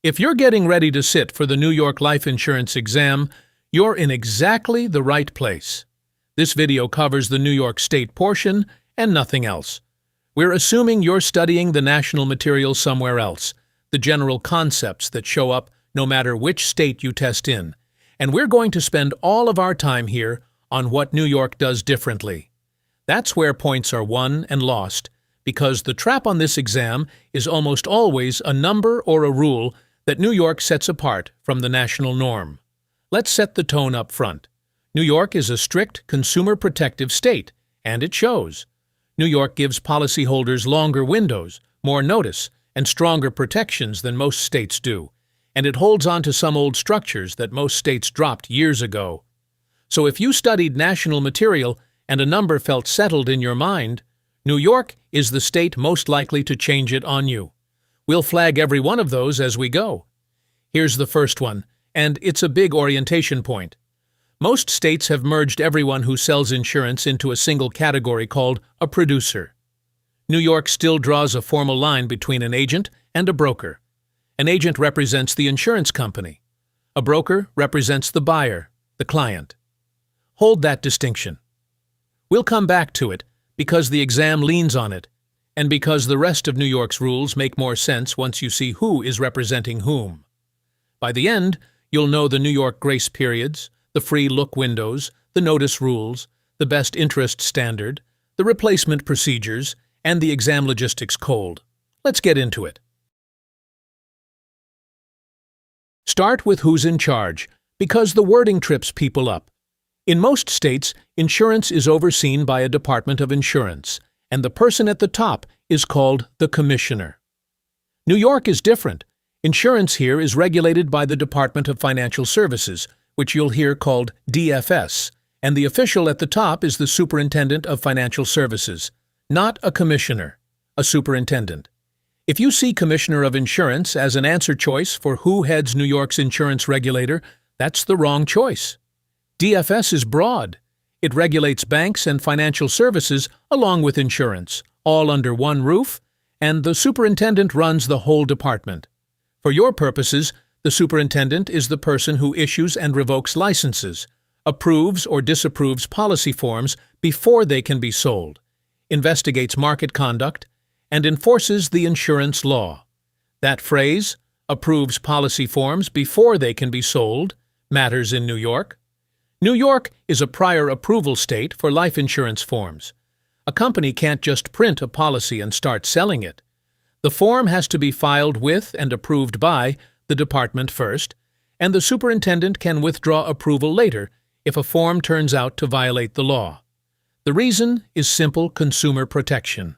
If you're getting ready to sit for the New York life insurance exam, you're in exactly the right place. This video covers the New York State portion and nothing else. We're assuming you're studying the national material somewhere else, the general concepts that show up no matter which state you test in, and we're going to spend all of our time here on what New York does differently. That's where points are won and lost, because the trap on this exam is almost always a number or a rule that New York sets apart from the national norm. Let's set the tone up front. New York is a strict consumer protective state, and it shows. New York gives policyholders longer windows, more notice, and stronger protections than most states do, and it holds on to some old structures that most states dropped years ago. So if you studied national material and a number felt settled in your mind, New York is the state most likely to change it on you. We'll flag every one of those as we go. Here's the first one, and it's a big orientation point. Most states have merged everyone who sells insurance into a single category called a producer. New York still draws a formal line between an agent and a broker. An agent represents the insurance company. A broker represents the buyer, the client. Hold that distinction. We'll come back to it because the exam leans on it, and because the rest of New York's rules make more sense once you see who is representing whom. By the end, you'll know the New York grace periods, the free look windows, the notice rules, the best interest standard, the replacement procedures, and the exam logistics cold. Let's get into it. Start with who's in charge, because the wording trips people up. In most states, insurance is overseen by a Department of Insurance, and the person at the top is called the Commissioner. New York is different. Insurance here is regulated by the Department of Financial Services, which you'll hear called DFS, and the official at the top is the Superintendent of Financial Services, not a commissioner, a superintendent. If you see Commissioner of Insurance as an answer choice for who heads New York's insurance regulator, that's the wrong choice. DFS is broad. It regulates banks and financial services along with insurance, all under one roof, and the superintendent runs the whole department. For your purposes, the superintendent is the person who issues and revokes licenses, approves or disapproves policy forms before they can be sold, investigates market conduct, and enforces the insurance law. That phrase, approves policy forms before they can be sold, matters in New York. New York is a prior approval state for life insurance forms. A company can't just print a policy and start selling it. The form has to be filed with and approved by the department first, and the superintendent can withdraw approval later if a form turns out to violate the law. The reason is simple consumer protection.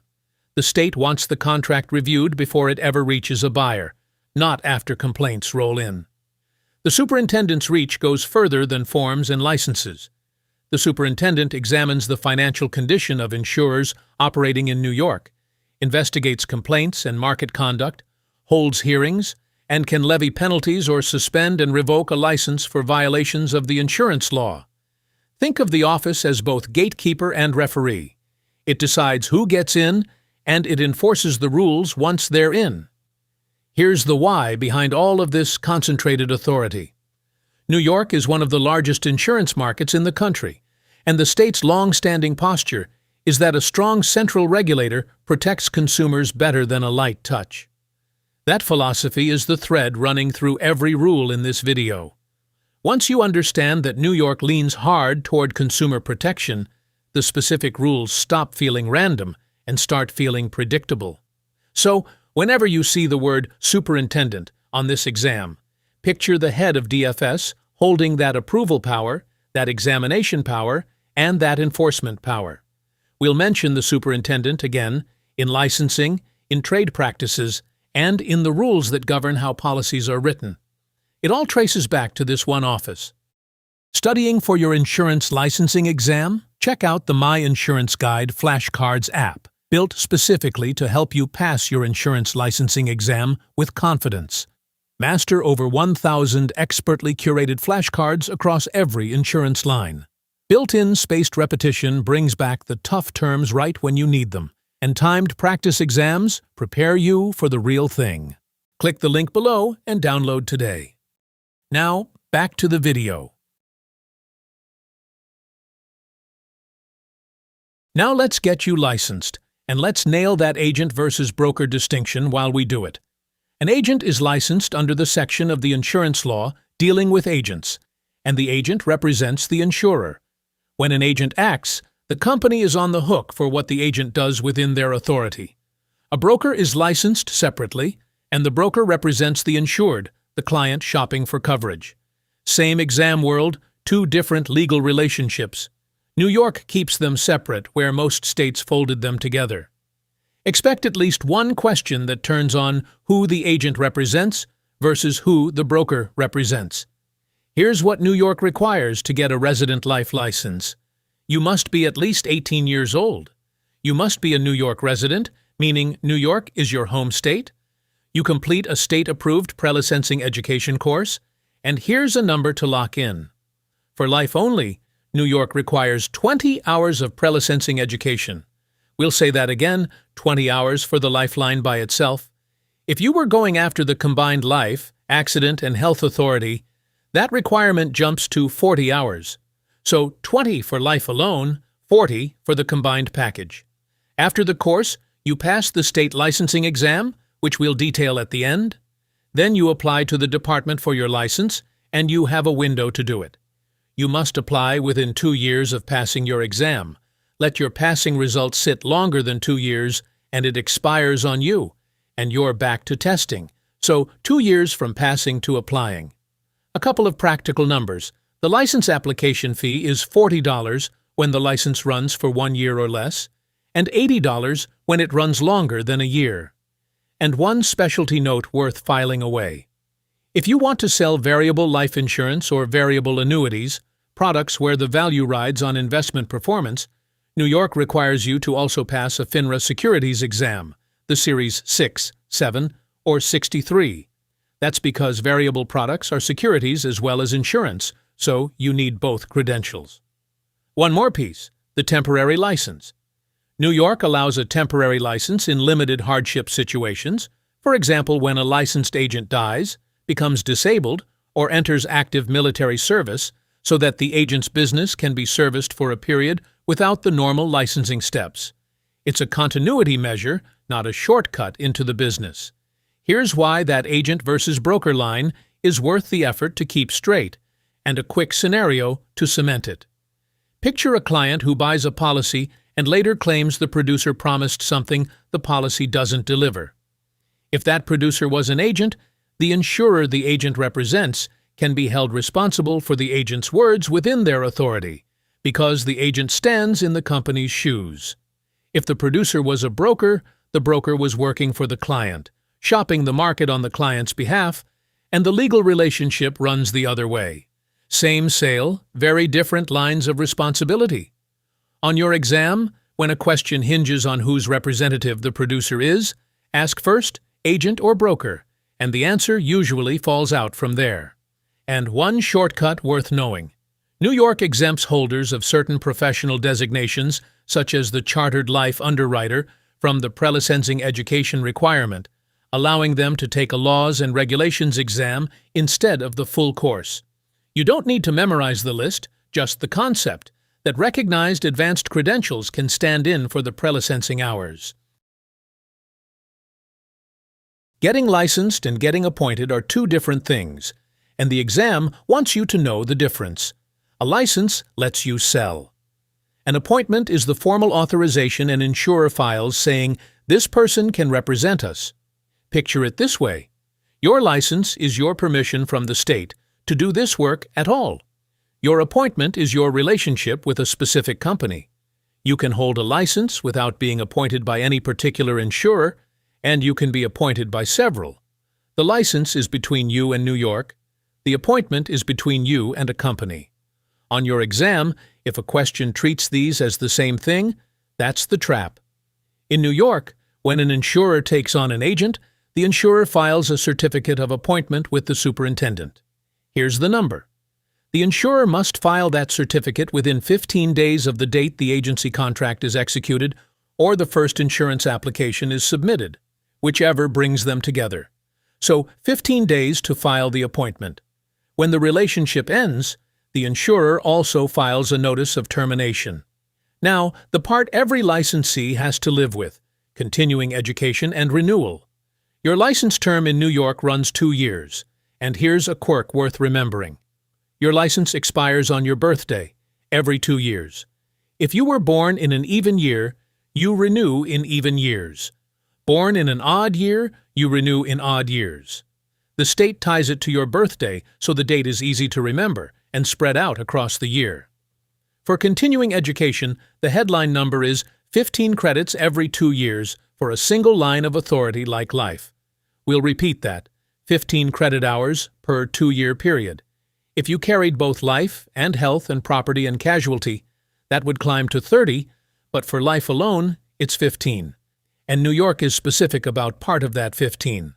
The state wants the contract reviewed before it ever reaches a buyer, not after complaints roll in. The superintendent's reach goes further than forms and licenses. The superintendent examines the financial condition of insurers operating in New York, investigates complaints and market conduct, holds hearings, and can levy penalties or suspend and revoke a license for violations of the insurance law. Think of the office as both gatekeeper and referee. It decides who gets in, and it enforces the rules once they're in. Here's the why behind all of this concentrated authority. New York is one of the largest insurance markets in the country, and the state's long-standing posture is that a strong central regulator protects consumers better than a light touch. That philosophy is the thread running through every rule in this video. Once you understand that New York leans hard toward consumer protection, the specific rules stop feeling random and start feeling predictable. So, whenever you see the word superintendent on this exam, picture the head of DFS holding that approval power, that examination power, and that enforcement power. We'll mention the superintendent again in licensing, in trade practices, and in the rules that govern how policies are written. It all traces back to this one office. Studying for your insurance licensing exam? Check out the My Insurance Guide flashcards app, built specifically to help you pass your insurance licensing exam with confidence. Master over 1,000 expertly curated flashcards across every insurance line. Built-in spaced repetition brings back the tough terms right when you need them, and timed practice exams prepare you for the real thing. Click the link below and download today. Now, back to the video. Now let's get you licensed, and let's nail that agent versus broker distinction while we do it. An agent is licensed under the section of the insurance law dealing with agents, and the agent represents the insurer. When an agent acts, the company is on the hook for what the agent does within their authority. A broker is licensed separately, and the broker represents the insured, the client shopping for coverage. Same exam world, two different legal relationships. New York keeps them separate, where most states folded them together. Expect at least one question that turns on who the agent represents versus who the broker represents. Here's what New York requires to get a resident life license. You must be at least 18 years old. You must be a New York resident, meaning New York is your home state. You complete a state-approved prelicensing education course, and here's a number to lock in. For life only, New York requires 20 hours of prelicensing education. We'll say that again, 20 hours for the lifeline by itself. If you were going after the combined life, accident, and health authority, that requirement jumps to 40 hours. So 20 for life alone, 40 for the combined package. After the course, you pass the state licensing exam, which we'll detail at the end. Then you apply to the department for your license, and you have a window to do it. You must apply within 2 years of passing your exam. Let your passing results sit longer than 2 years, and it expires on you, and you're back to testing. So 2 years from passing to applying. A couple of practical numbers. The license application fee is $40 when the license runs for 1 year or less, and $80 when it runs longer than a year. And one specialty note worth filing away. If you want to sell variable life insurance or variable annuities, products where the value rides on investment performance, New York requires you to also pass a FINRA securities exam, the Series 6, 7, or 63. That's because variable products are securities as well as insurance, so you need both credentials. One more piece, the temporary license. New York allows a temporary license in limited hardship situations, for example when a licensed agent dies, becomes disabled, or enters active military service, so that the agent's business can be serviced for a period without the normal licensing steps. It's a continuity measure, not a shortcut into the business. Here's why that agent versus broker line is worth the effort to keep straight, and a quick scenario to cement it. Picture a client who buys a policy and later claims the producer promised something the policy doesn't deliver. If that producer was an agent, the insurer the agent represents can be held responsible for the agent's words within their authority, because the agent stands in the company's shoes. If the producer was a broker, the broker was working for the client, shopping the market on the client's behalf, and the legal relationship runs the other way. Same sale, very different lines of responsibility. On your exam, when a question hinges on whose representative the producer is, ask first, agent or broker, and the answer usually falls out from there. And one shortcut worth knowing. New York exempts holders of certain professional designations, such as the Chartered Life Underwriter, from the Prelicensing education requirement, allowing them to take a laws and regulations exam instead of the full course. You don't need to memorize the list, just the concept that recognized advanced credentials can stand in for the Prelicensing Hours. Getting licensed and getting appointed are two different things, and the exam wants you to know the difference. A license lets you sell. An appointment is the formal authorization an insurer files saying, "This person can represent us." Picture it this way. Your license is your permission from the state to do this work at all. Your appointment is your relationship with a specific company. You can hold a license without being appointed by any particular insurer, and you can be appointed by several. The license is between you and New York. The appointment is between you and a company. On your exam, if a question treats these as the same thing, that's the trap. In New York, when an insurer takes on an agent, the insurer files a certificate of appointment with the superintendent. Here's the number. The insurer must file that certificate within 15 days of the date the agency contract is executed or the first insurance application is submitted, whichever brings them together. so 15 days to file the appointment. When the relationship ends, the insurer also files a notice of termination. Now, the part every licensee has to live with: continuing education and renewal. Your license term in New York runs 2 years, and here's a quirk worth remembering. Your license expires on your birthday, every 2 years. If you were born in an even year, you renew in even years. Born in an odd year, you renew in odd years. The state ties it to your birthday so the date is easy to remember and spread out across the year. For continuing education, the headline number is 15 credits every 2 years for a single line of authority like life. We'll repeat that: 15 credit hours per 2-year period. If you carried both life and health and property and casualty, that would climb to 30, but for life alone, it's 15. And New York is specific about part of that 15.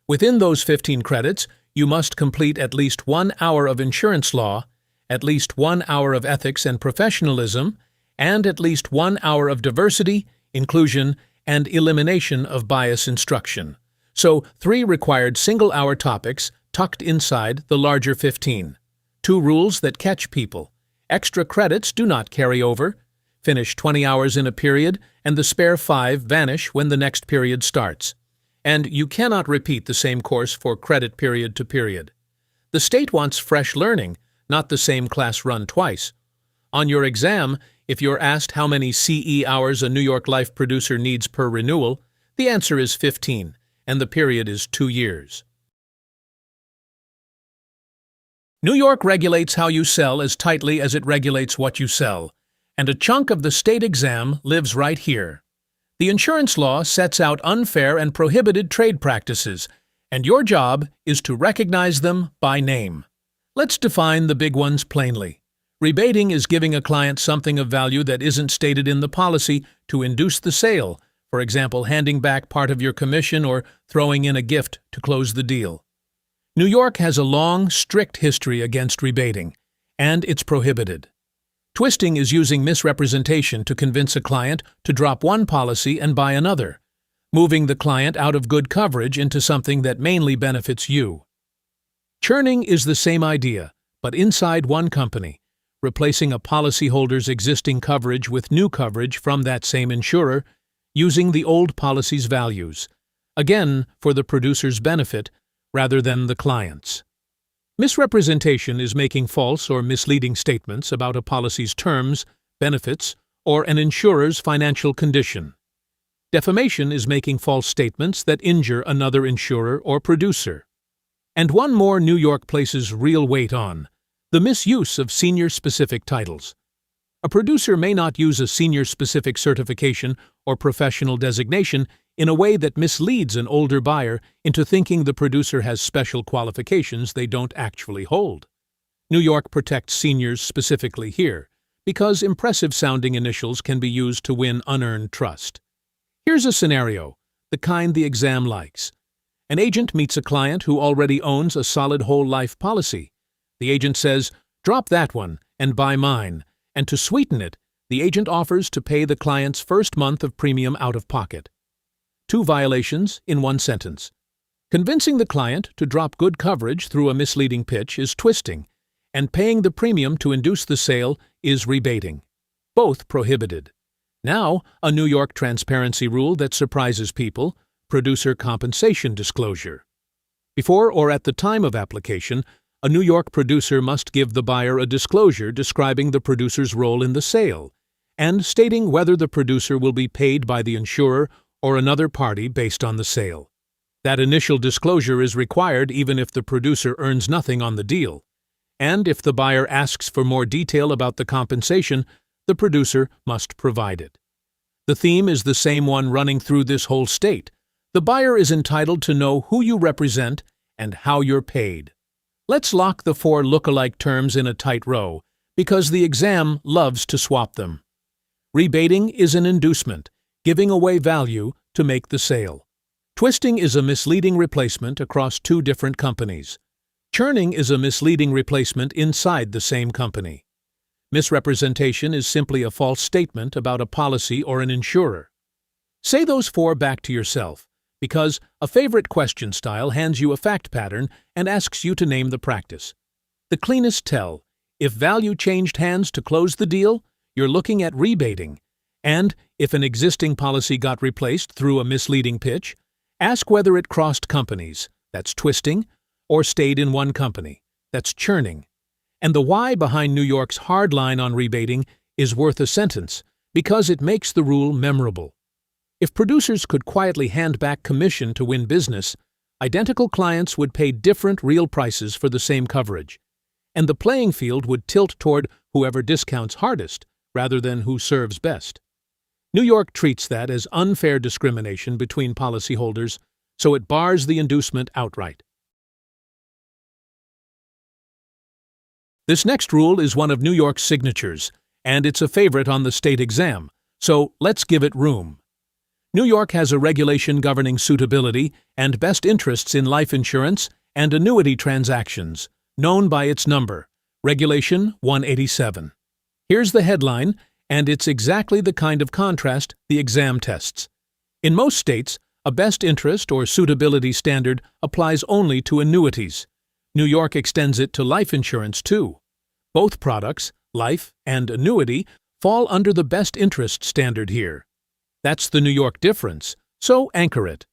Within those 15 credits, you must complete at least 1 hour of insurance law, at least 1 hour of ethics and professionalism, and at least 1 hour of diversity, inclusion, and elimination of bias instruction. So 3 required single-hour topics tucked inside the larger 15. 2 rules that catch people: extra credits do not carry over, finish 20 hours in a period, and the spare 5 vanish when the next period starts. And you cannot repeat the same course for credit period to period. The state wants fresh learning, not the same class run twice. On your exam, if you're asked how many CE hours a New York life producer needs per renewal, the answer is 15, and the period is 2 years. New York regulates how you sell as tightly as it regulates what you sell, and a chunk of the state exam lives right here. The insurance law sets out unfair and prohibited trade practices, and your job is to recognize them by name. Let's define the big ones plainly. Rebating is giving a client something of value that isn't stated in the policy to induce the sale, for example, handing back part of your commission or throwing in a gift to close the deal. New York has a long, strict history against rebating, and it's prohibited. Twisting is using misrepresentation to convince a client to drop one policy and buy another, moving the client out of good coverage into something that mainly benefits you. Churning is the same idea, but inside one company, replacing a policyholder's existing coverage with new coverage from that same insurer, using the old policy's values, again for the producer's benefit rather than the client's. Misrepresentation is making false or misleading statements about a policy's terms, benefits, or an insurer's financial condition. Defamation is making false statements that injure another insurer or producer. And one more New York places real weight on: the misuse of senior-specific titles. A producer may not use a senior-specific certification or professional designation in a way that misleads an older buyer into thinking the producer has special qualifications they don't actually hold. New York protects seniors specifically here, because impressive-sounding initials can be used to win unearned trust. Here's a scenario, the kind the exam likes. An agent meets a client who already owns a solid whole life policy. The agent says, "Drop that one and buy mine," and to sweeten it, the agent offers to pay the client's first month of premium out of pocket. 2 violations in 1 sentence. Convincing the client to drop good coverage through a misleading pitch is twisting, and paying the premium to induce the sale is rebating. Both prohibited. Now, a New York transparency rule that surprises people: producer compensation disclosure. Before or at the time of application, a New York producer must give the buyer a disclosure describing the producer's role in the sale, and stating whether the producer will be paid by the insurer or another party based on the sale. That initial disclosure is required even if the producer earns nothing on the deal. And if the buyer asks for more detail about the compensation, the producer must provide it. The theme is the same one running through this whole state. The buyer is entitled to know who you represent and how you're paid. Let's lock the 4 look-alike terms in a tight row, because the exam loves to swap them. Rebating is an inducement, giving away value to make the sale. Twisting is a misleading replacement across 2 different companies. Churning is a misleading replacement inside the same company. Misrepresentation is simply a false statement about a policy or an insurer. Say those 4 back to yourself. because a favorite question style hands you a fact pattern and asks you to name the practice. The cleanest tell: if value changed hands to close the deal, you're looking at rebating. And if an existing policy got replaced through a misleading pitch, ask whether it crossed companies, that's twisting, or stayed in one company, that's churning. And the why behind New York's hard line on rebating is worth a sentence, because it makes the rule memorable. If producers could quietly hand back commission to win business, identical clients would pay different real prices for the same coverage, and the playing field would tilt toward whoever discounts hardest rather than who serves best. New York treats that as unfair discrimination between policyholders, so it bars the inducement outright. This next rule is one of New York's signatures, and it's a favorite on the state exam, so let's give it room. New York has a regulation governing suitability and best interests in life insurance and annuity transactions, known by its number, Regulation 187. Here's the headline, and it's exactly the kind of contrast the exam tests. In most states, a best interest or suitability standard applies only to annuities. New York extends it to life insurance too. Both products, life and annuity, fall under the best interest standard here. That's the New York difference, so anchor it.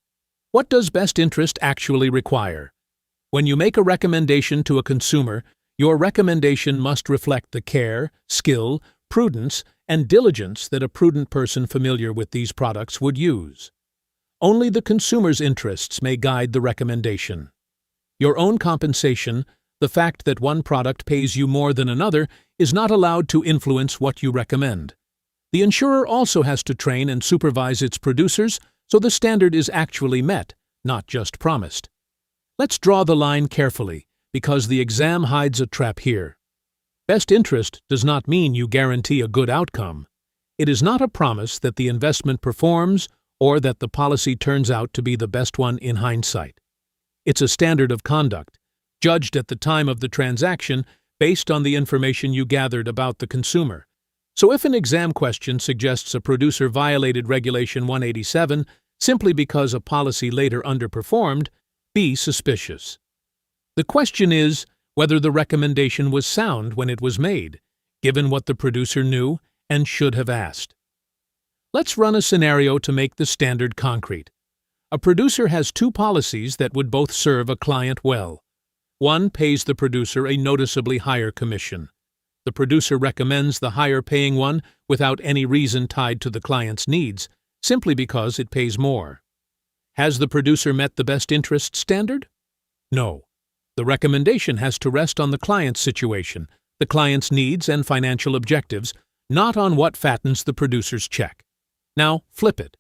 What does best interest actually require? When you make a recommendation to a consumer, your recommendation must reflect the care, skill, prudence, and diligence that a prudent person familiar with these products would use. Only the consumer's interests may guide the recommendation. Your own compensation, the fact that one product pays you more than another, is not allowed to influence what you recommend. The insurer also has to train and supervise its producers so the standard is actually met, not just promised. Let's draw the line carefully, because the exam hides a trap here. Best interest does not mean you guarantee a good outcome. It is not a promise that the investment performs or that the policy turns out to be the best one in hindsight. It's a standard of conduct, judged at the time of the transaction based on the information you gathered about the consumer. So if an exam question suggests a producer violated Regulation 187 simply because a policy later underperformed, be suspicious. The question is whether the recommendation was sound when it was made, given what the producer knew and should have asked. Let's run a scenario to make the standard concrete. A producer has two policies that would both serve a client well. One pays the producer a noticeably higher commission. The producer recommends the higher-paying one without any reason tied to the client's needs, simply because it pays more. Has the producer met the best interest standard? No. The recommendation has to rest on the client's situation, the client's needs and financial objectives, not on what fattens the producer's check. Now, flip it.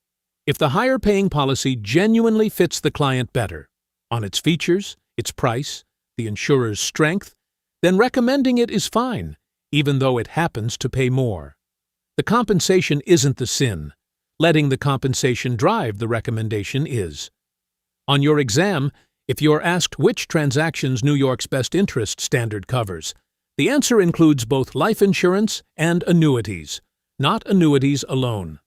If the higher-paying policy genuinely fits the client better, on its features, its price, the insurer's strength, then recommending it is fine, even though it happens to pay more. The compensation isn't the sin. Letting the compensation drive the recommendation is. On your exam, if you're asked which transactions New York's best interest standard covers, the answer includes both life insurance and annuities, not annuities alone.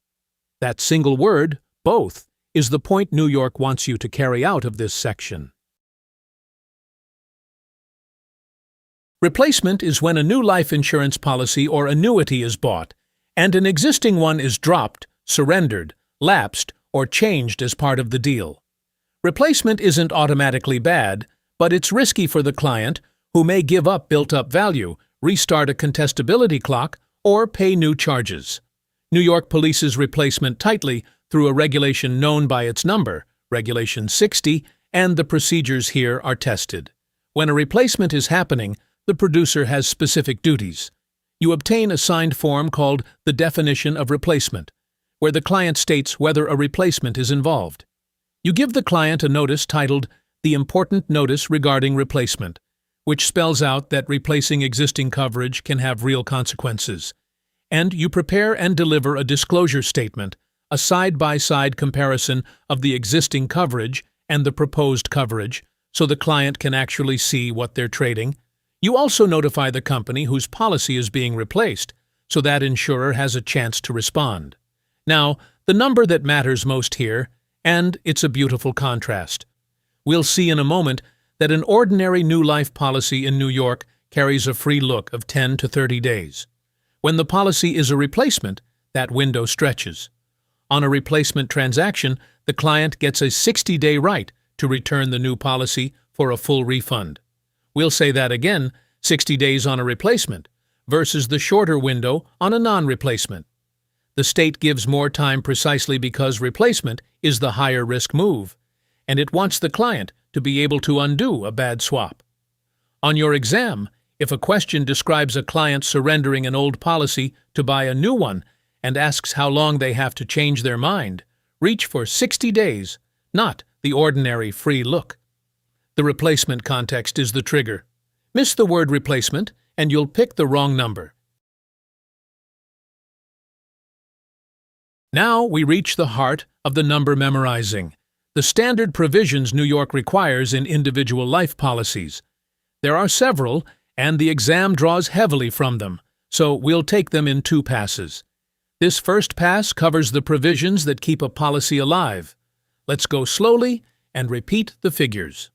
That single word, both, is the point New York wants you to carry out of this section. Replacement is when a new life insurance policy or annuity is bought, and an existing one is dropped, surrendered, lapsed, or changed as part of the deal. Replacement isn't automatically bad, but it's risky for the client, who may give up built-up value, restart a contestability clock, or pay new charges. New York polices replacement tightly through a regulation known by its number, Regulation 60, and the procedures here are tested. When a replacement is happening, the producer has specific duties. You obtain a signed form called the Definition of Replacement, where the client states whether a replacement is involved. You give the client a notice titled The Important Notice Regarding Replacement, which spells out that replacing existing coverage can have real consequences. And you prepare and deliver a disclosure statement, a side-by-side comparison of the existing coverage and the proposed coverage, so the client can actually see what they're trading. You also notify the company whose policy is being replaced, so that insurer has a chance to respond. Now, the number that matters most here, And it's a beautiful contrast. We'll see in a moment that an ordinary new life policy in New York carries a free look of 10 to 30 days. When the policy is a replacement, that window stretches. On a replacement transaction, the client gets a 60-day right to return the new policy for a full refund. We'll say that again, 60 days on a replacement versus the shorter window on a non-replacement. The state gives more time precisely because replacement is the higher risk move, and it wants the client to be able to undo a bad swap. On your exam, if a question describes a client surrendering an old policy to buy a new one and asks how long they have to change their mind, reach for 60 days, not the ordinary free look. The replacement context is the trigger. Miss the word replacement, and you'll pick the wrong number. Now we reach the heart of the number memorizing, the standard provisions New York requires in individual life policies. There are several, and the exam draws heavily from them, so we'll take them in 2 passes. This first pass covers the provisions that keep a policy alive. Let's go slowly and repeat the figures.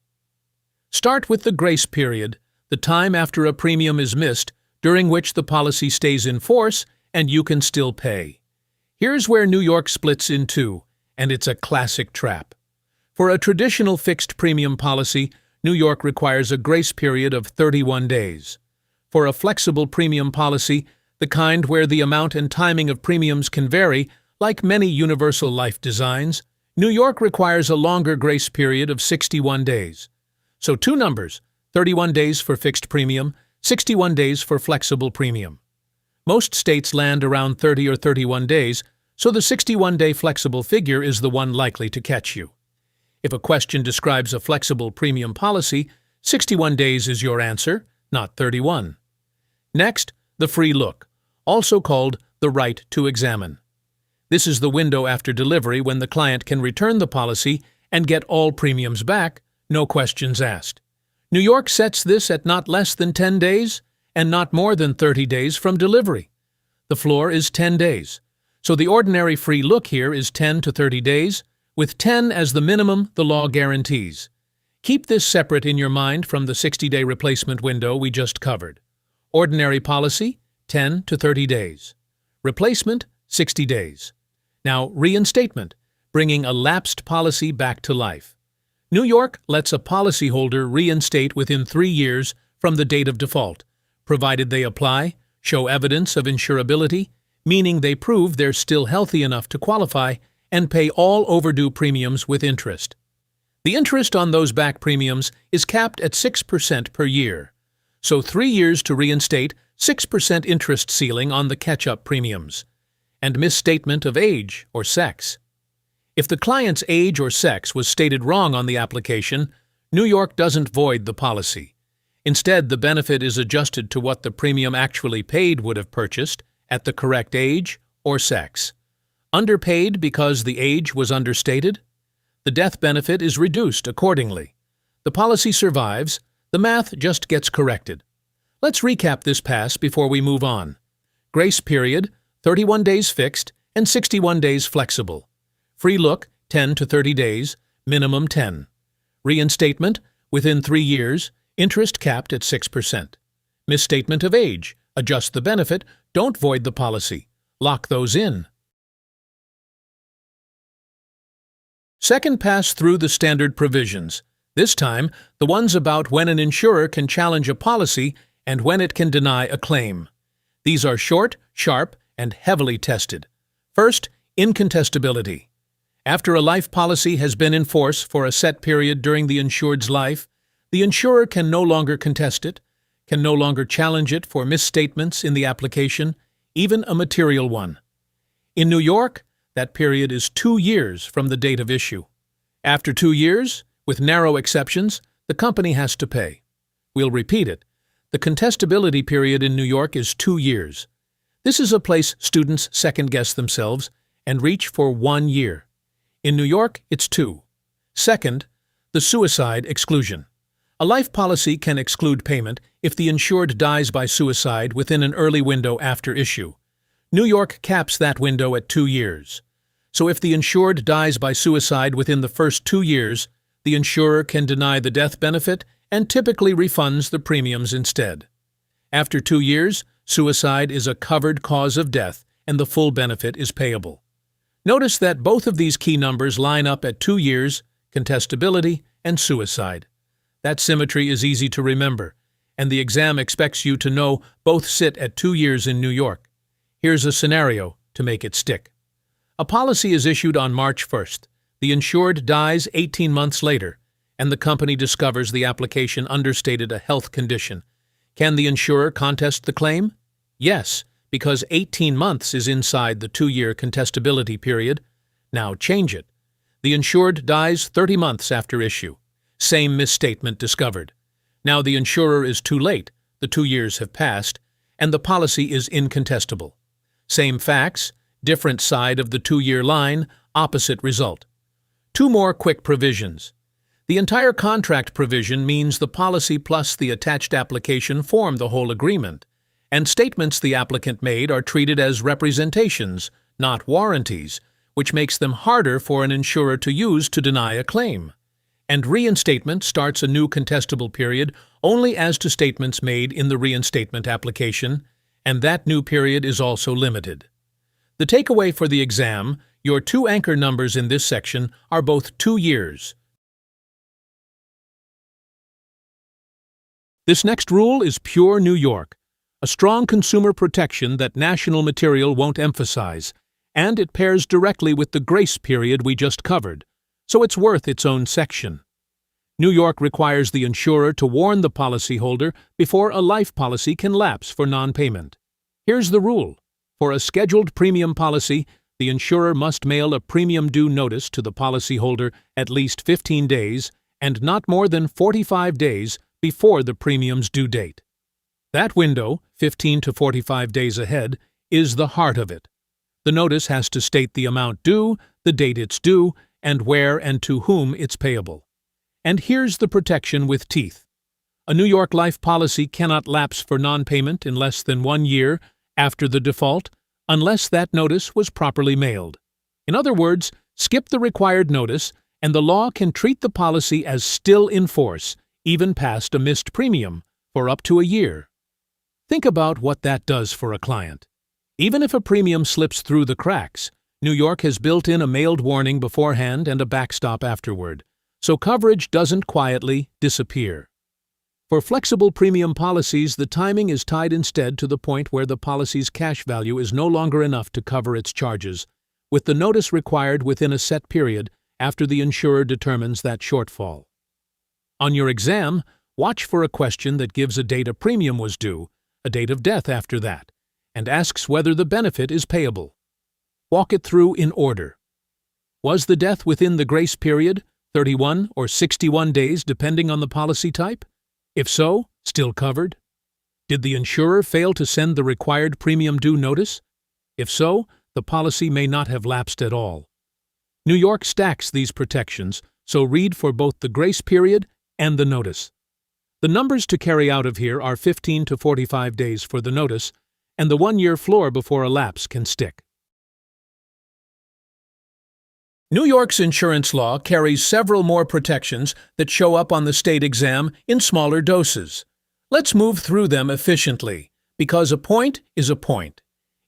Start with the grace period, the time after a premium is missed, during which the policy stays in force and you can still pay. Here's where New York splits in 2, and it's a classic trap. For a traditional fixed premium policy, New York requires a grace period of 31 days. For a flexible premium policy, the kind where the amount and timing of premiums can vary, like many universal life designs, New York requires a longer grace period of 61 days. So 2 numbers, 31 days for fixed premium, 61 days for flexible premium. Most states land around 30 or 31 days, so the 61-day flexible figure is the one likely to catch you. If a question describes a flexible premium policy, 61 days is your answer, not 31. Next, the free look, also called the right to examine. This is the window after delivery when the client can return the policy and get all premiums back, no questions asked. New York sets this at not less than 10 days and not more than 30 days from delivery. The floor is 10 days, so the ordinary free look here is 10 to 30 days, with 10 as the minimum the law guarantees. Keep this separate in your mind from the 60-day replacement window we just covered. Ordinary policy, 10 to 30 days. Replacement, 60 days. Now, reinstatement, bringing a lapsed policy back to life. New York lets a policyholder reinstate within 3 years from the date of default, provided they apply, show evidence of insurability, meaning they prove they're still healthy enough to qualify, and pay all overdue premiums with interest. The interest on those back premiums is capped at 6% per year. So 3 years to reinstate, 6% interest ceiling on the catch-up premiums, and misstatement of age or sex. If the client's age or sex was stated wrong on the application, New York doesn't void the policy. Instead, the benefit is adjusted to what the premium actually paid would have purchased at the correct age or sex. Underpaid because the age was understated? The death benefit is reduced accordingly. The policy survives, the math just gets corrected. Let's recap this pass before we move on. Grace period, 31 days fixed and 61 days flexible. Free look, 10 to 30 days, minimum 10. Reinstatement, within 3 years, interest capped at 6%. Misstatement of age, adjust the benefit, don't void the policy. Lock those in. Second pass through the standard provisions. This time, the ones about when an insurer can challenge a policy and when it can deny a claim. These are short, sharp, and heavily tested. First, incontestability. After a life policy has been in force for a set period during the insured's life, the insurer can no longer contest it, can no longer challenge it for misstatements in the application, even a material one. In New York, that period is 2 years from the date of issue. After 2 years, with narrow exceptions, the company has to pay. We'll repeat it. The contestability period in New York is 2 years. This is a place students second-guess themselves and reach for 1 year. In New York, it's 2. Second, the suicide exclusion. A life policy can exclude payment if the insured dies by suicide within an early window after issue. New York caps that window at 2 years. So if the insured dies by suicide within the first 2 years, the insurer can deny the death benefit and typically refunds the premiums instead. After 2 years, suicide is a covered cause of death and the full benefit is payable. Notice that both of these key numbers line up at 2 years, contestability, and suicide. That symmetry is easy to remember, and the exam expects you to know both sit at 2 years in New York. Here's a scenario to make it stick. A policy is issued on March 1st. The insured dies 18 months later, and the company discovers the application understated a health condition. Can the insurer contest the claim? Yes, because 18 months is inside the 2-year contestability period. Now change it. The insured dies 30 months after issue. Same misstatement discovered. Now the insurer is too late, the 2 years have passed, and the policy is incontestable. Same facts, different side of the 2-year line, opposite result. 2 more quick provisions. The entire contract provision means the policy plus the attached application form the whole agreement, and statements the applicant made are treated as representations, not warranties, which makes them harder for an insurer to use to deny a claim. And reinstatement starts a new contestable period only as to statements made in the reinstatement application, and that new period is also limited. The takeaway for the exam, your 2 anchor numbers in this section are both 2 years. This next rule is pure New York, a strong consumer protection that national material won't emphasize, and it pairs directly with the grace period we just covered, so it's worth its own section. New York requires the insurer to warn the policyholder before a life policy can lapse for non-payment. Here's the rule. For a scheduled premium policy, the insurer must mail a premium due notice to the policyholder at least 15 days and not more than 45 days before the premium's due date. That window, 15 to 45 days ahead, is the heart of it. The notice has to state the amount due, the date it's due, and where and to whom it's payable. And here's the protection with teeth. A New York life policy cannot lapse for non-payment in less than 1 year after the default, unless that notice was properly mailed. In other words, skip the required notice, and the law can treat the policy as still in force, even past a missed premium, for up to a year. Think about what that does for a client. Even if a premium slips through the cracks, New York has built in a mailed warning beforehand and a backstop afterward, so coverage doesn't quietly disappear. For flexible premium policies, the timing is tied instead to the point where the policy's cash value is no longer enough to cover its charges, with the notice required within a set period after the insurer determines that shortfall. On your exam, watch for a question that gives a date a premium was due, a date of death after that, and asks whether the benefit is payable. Walk it through in order. Was the death within the grace period, 31 or 61 days depending on the policy type? If so, still covered? Did the insurer fail to send the required premium due notice? If so, the policy may not have lapsed at all. New York stacks these protections, so read for both the grace period and the notice. The numbers to carry out of here are 15 to 45 days for the notice, and the 1-year floor before a lapse can stick. New York's insurance law carries several more protections that show up on the state exam in smaller doses. Let's move through them efficiently, because a point is a point.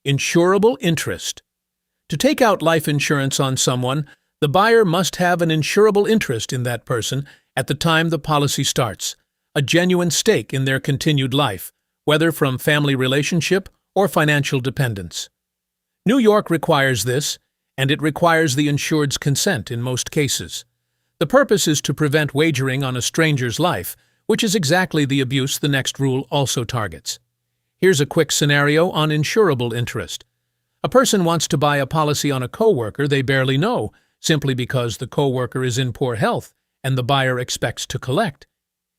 Insurable interest. To take out life insurance on someone, the buyer must have an insurable interest in that person at the time the policy starts, a genuine stake in their continued life, whether from family relationship or financial dependence. New York requires this, and it requires the insured's consent in most cases. The purpose is to prevent wagering on a stranger's life, which is exactly the abuse the next rule also targets. Here's a quick scenario on insurable interest. A person wants to buy a policy on a coworker they barely know, simply because the coworker is in poor health and the buyer expects to collect.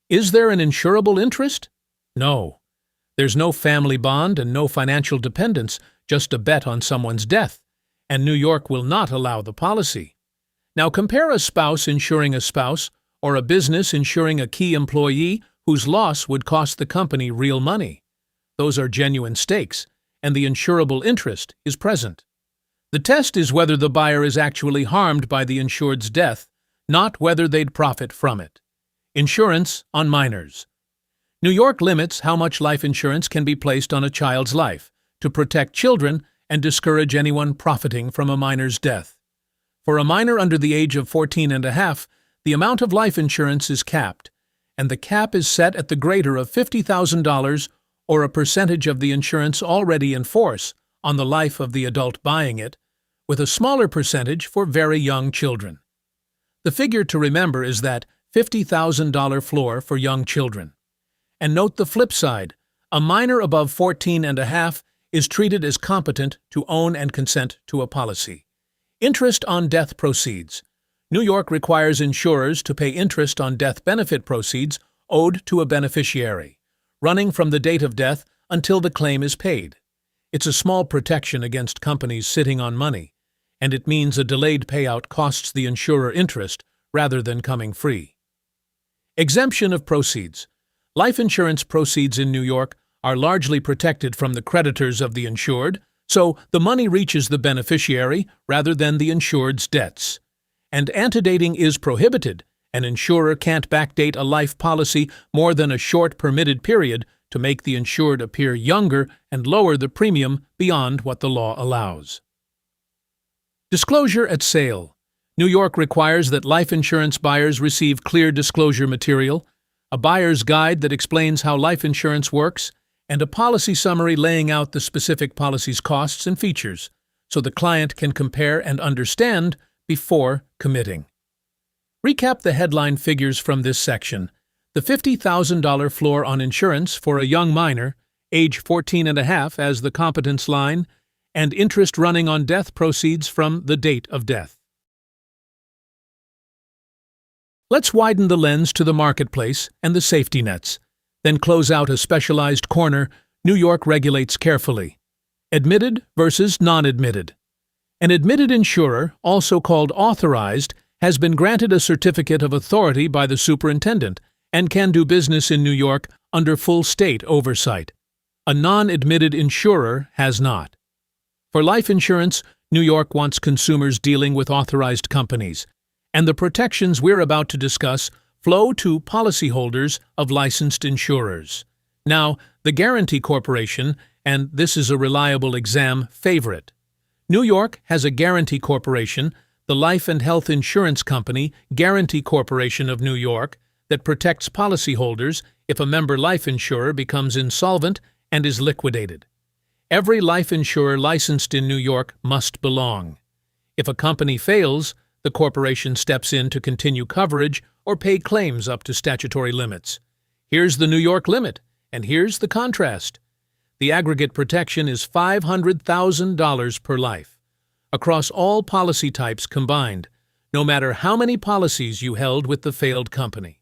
Is there an insurable interest? No. There's no family bond and no financial dependence, just a bet on someone's death, and New York will not allow the policy. Now compare a spouse insuring a spouse or a business insuring a key employee whose loss would cost the company real money. Those are genuine stakes, and the insurable interest is present. The test is whether the buyer is actually harmed by the insured's death, not whether they'd profit from it. Insurance on minors. New York limits how much life insurance can be placed on a child's life to protect children and discourage anyone profiting from a minor's death. For a minor under the age of 14 and a half, the amount of life insurance is capped, and the cap is set at the greater of $50,000 or a percentage of the insurance already in force on the life of the adult buying it, with a smaller percentage for very young children. The figure to remember is that $50,000 floor for young children. And note the flip side. A minor above 14 and a half is treated as competent to own and consent to a policy. Interest on death proceeds. New York requires insurers to pay interest on death benefit proceeds owed to a beneficiary, running from the date of death until the claim is paid. It's a small protection against companies sitting on money, and it means a delayed payout costs the insurer interest rather than coming free. Exemption of proceeds. Life insurance proceeds in New York are largely protected from the creditors of the insured, so the money reaches the beneficiary rather than the insured's debts. And antedating is prohibited. An insurer can't backdate a life policy more than a short permitted period to make the insured appear younger and lower the premium beyond what the law allows. Disclosure at sale. New York requires that life insurance buyers receive clear disclosure material, a buyer's guide that explains how life insurance works, and a policy summary laying out the specific policy's costs and features, so the client can compare and understand before committing. Recap the headline figures from this section. The $50,000 floor on insurance for a young minor, age 14 and a half as the competence line, and interest running on death proceeds from the date of death. Let's widen the lens to the marketplace and the safety nets, then close out a specialized corner New York regulates carefully. Admitted versus non-admitted. An admitted insurer, also called authorized, has been granted a certificate of authority by the superintendent and can do business in New York under full state oversight. A non-admitted insurer has not. For life insurance, New York wants consumers dealing with authorized companies, and the protections we're about to discuss flow to policyholders of licensed insurers. Now, the Guaranty Corporation, and this is a reliable exam favorite. New York has a Guaranty Corporation, the life and health insurance company Guaranty Corporation of New York, that protects policyholders if a member life insurer becomes insolvent and is liquidated. Every life insurer licensed in New York must belong. If a company fails, the corporation steps in to continue coverage or pay claims up to statutory limits. Here's the New York limit, and here's the contrast. The aggregate protection is $500,000 per life, across all policy types combined, no matter how many policies you held with the failed company.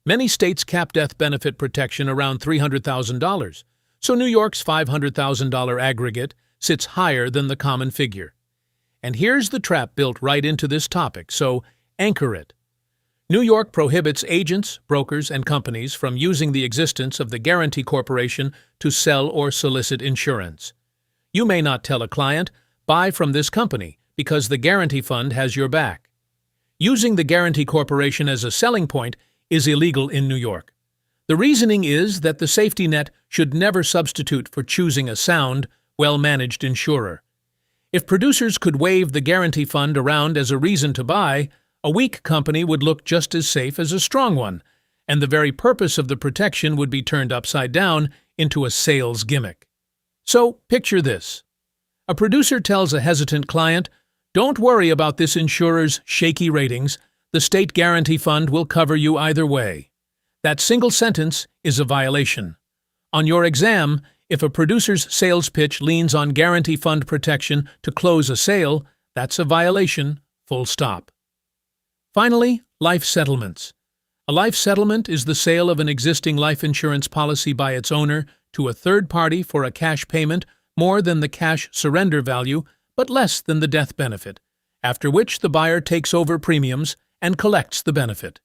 Many states cap death benefit protection around $300,000, so New York's $500,000 aggregate sits higher than the common figure. And here's the trap built right into this topic, so anchor it. New York prohibits agents, brokers, and companies from using the existence of the Guaranty Corporation to sell or solicit insurance. You may not tell a client, buy from this company, because the Guaranty Fund has your back. Using the Guaranty Corporation as a selling point is illegal in New York. The reasoning is that the safety net should never substitute for choosing a sound, well-managed insurer. If producers could wave the Guaranty Fund around as a reason to buy, a weak company would look just as safe as a strong one, and the very purpose of the protection would be turned upside down into a sales gimmick. So, picture this. A producer tells a hesitant client, "Don't worry about this insurer's shaky ratings. The State Guarantee Fund will cover you either way." That single sentence is a violation. On your exam, if a producer's sales pitch leans on Guarantee Fund protection to close a sale, that's a violation, full stop. Finally, life settlements. A life settlement is the sale of an existing life insurance policy by its owner to a third party for a cash payment more than the cash surrender value but less than the death benefit, after which the buyer takes over premiums and collects the benefit.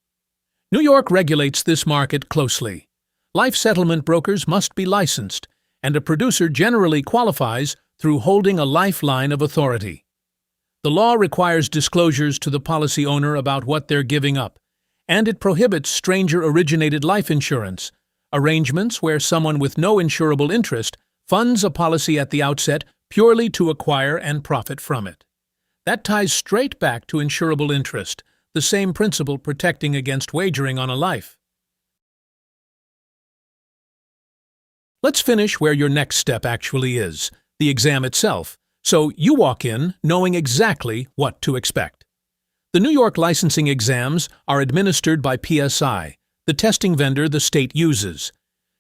New York regulates this market closely. Life settlement brokers must be licensed, and a producer generally qualifies through holding a lifeline of authority. The law requires disclosures to the policy owner about what they're giving up, and it prohibits stranger-originated life insurance, arrangements where someone with no insurable interest funds a policy at the outset purely to acquire and profit from it. That ties straight back to insurable interest, the same principle protecting against wagering on a life. Let's finish where your next step actually is, the exam itself, so you walk in knowing exactly what to expect. The New York licensing exams are administered by PSI, the testing vendor the state uses.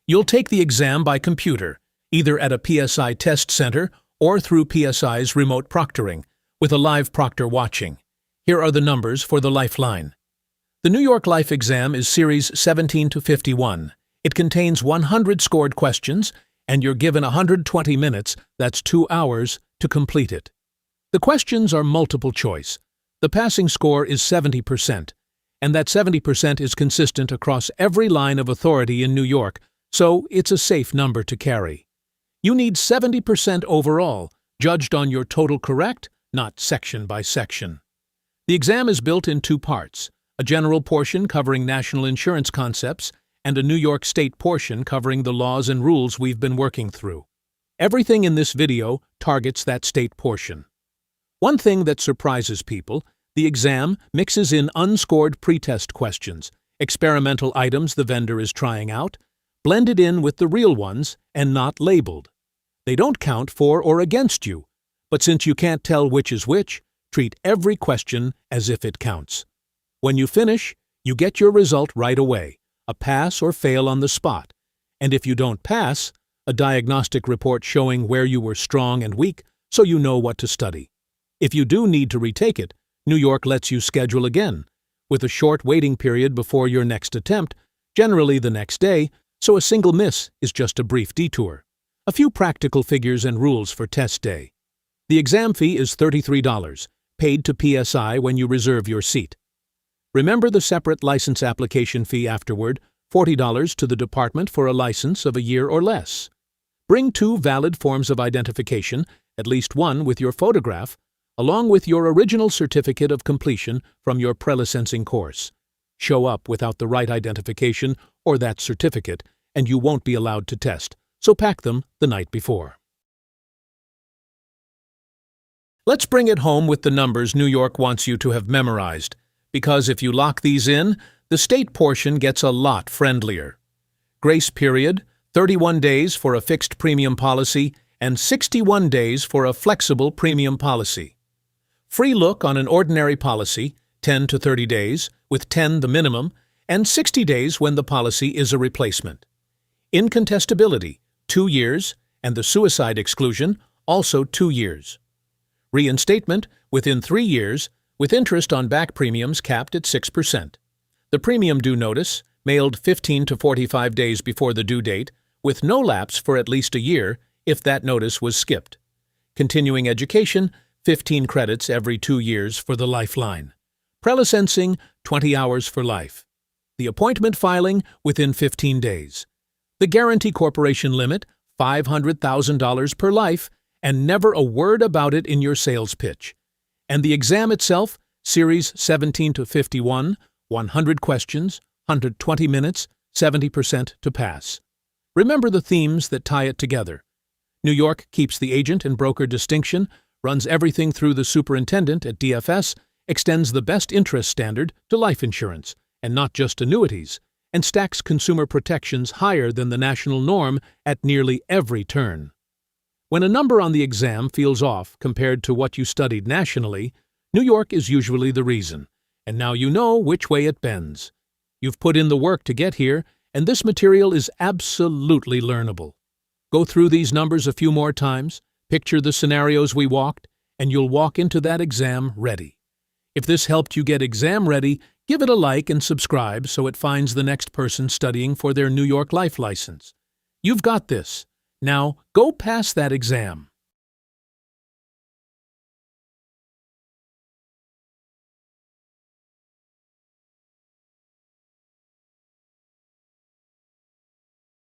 You'll take the exam by computer, either at a PSI test center or through PSI's remote proctoring, with a live proctor watching. Here are the numbers for the Lifeline. The New York Life exam is Series 17 to 51. It contains 100 scored questions, and you're given 120 minutes, that's 2 hours, to complete it. The questions are multiple choice. The passing score is 70%, and that 70% is consistent across every line of authority in New York, so it's a safe number to carry. You need 70% overall, judged on your total correct, not section by section. The exam is built in 2 parts, a general portion covering national insurance concepts and a New York State portion covering the laws and rules we've been working through. Everything in this video targets that state portion. One thing that surprises people, the exam mixes in unscored pretest questions, experimental items the vendor is trying out, blended in with the real ones and not labeled. They don't count for or against you, but since you can't tell which is which, treat every question as if it counts. When you finish, you get your result right away, a pass or fail on the spot, and if you don't pass, a diagnostic report showing where you were strong and weak so you know what to study. If you do need to retake it, New York lets you schedule again, with a short waiting period before your next attempt, generally the next day, so a single miss is just a brief detour. A few practical figures and rules for test day. The exam fee is $33, paid to PSI when you reserve your seat. Remember the separate license application fee afterward, $40 to the department for a license of a year or less. Bring 2 valid forms of identification, at least one with your photograph, along with your original certificate of completion from your Prelicensing course. Show up without the right identification or that certificate, and you won't be allowed to test, so pack them the night before. Let's bring it home with the numbers New York wants you to have memorized, because if you lock these in, the state portion gets a lot friendlier. Grace period, 31 days for a fixed premium policy and 61 days for a flexible premium policy. Free look on an ordinary policy, 10 to 30 days, with 10 the minimum, and 60 days when the policy is a replacement. Incontestability, 2 years, and the suicide exclusion, also 2 years. Reinstatement, within 3 years, with interest on back premiums capped at 6%. The premium due notice, mailed 15 to 45 days before the due date, with no lapse for at least a year if that notice was skipped. Continuing education, 15 credits every 2 years for the Lifeline. Prelicensing, 20 hours for life. The appointment filing, within 15 days. The Guaranty Corporation limit, $500,000 per life, and never a word about it in your sales pitch. And the exam itself, Series 17 to 51, 100 questions, 120 minutes, 70% to pass. Remember the themes that tie it together. New York keeps the agent and broker distinction, runs everything through the superintendent at DFS, extends the best interest standard to life insurance, and not just annuities, and stacks consumer protections higher than the national norm at nearly every turn. When a number on the exam feels off compared to what you studied nationally, New York is usually the reason, and now you know which way it bends. You've put in the work to get here, and this material is absolutely learnable. Go through these numbers a few more times, picture the scenarios we walked, and you'll walk into that exam ready. If this helped you get exam ready, give it a like and subscribe so it finds the next person studying for their New York Life license. You've got this. Now, go pass that exam.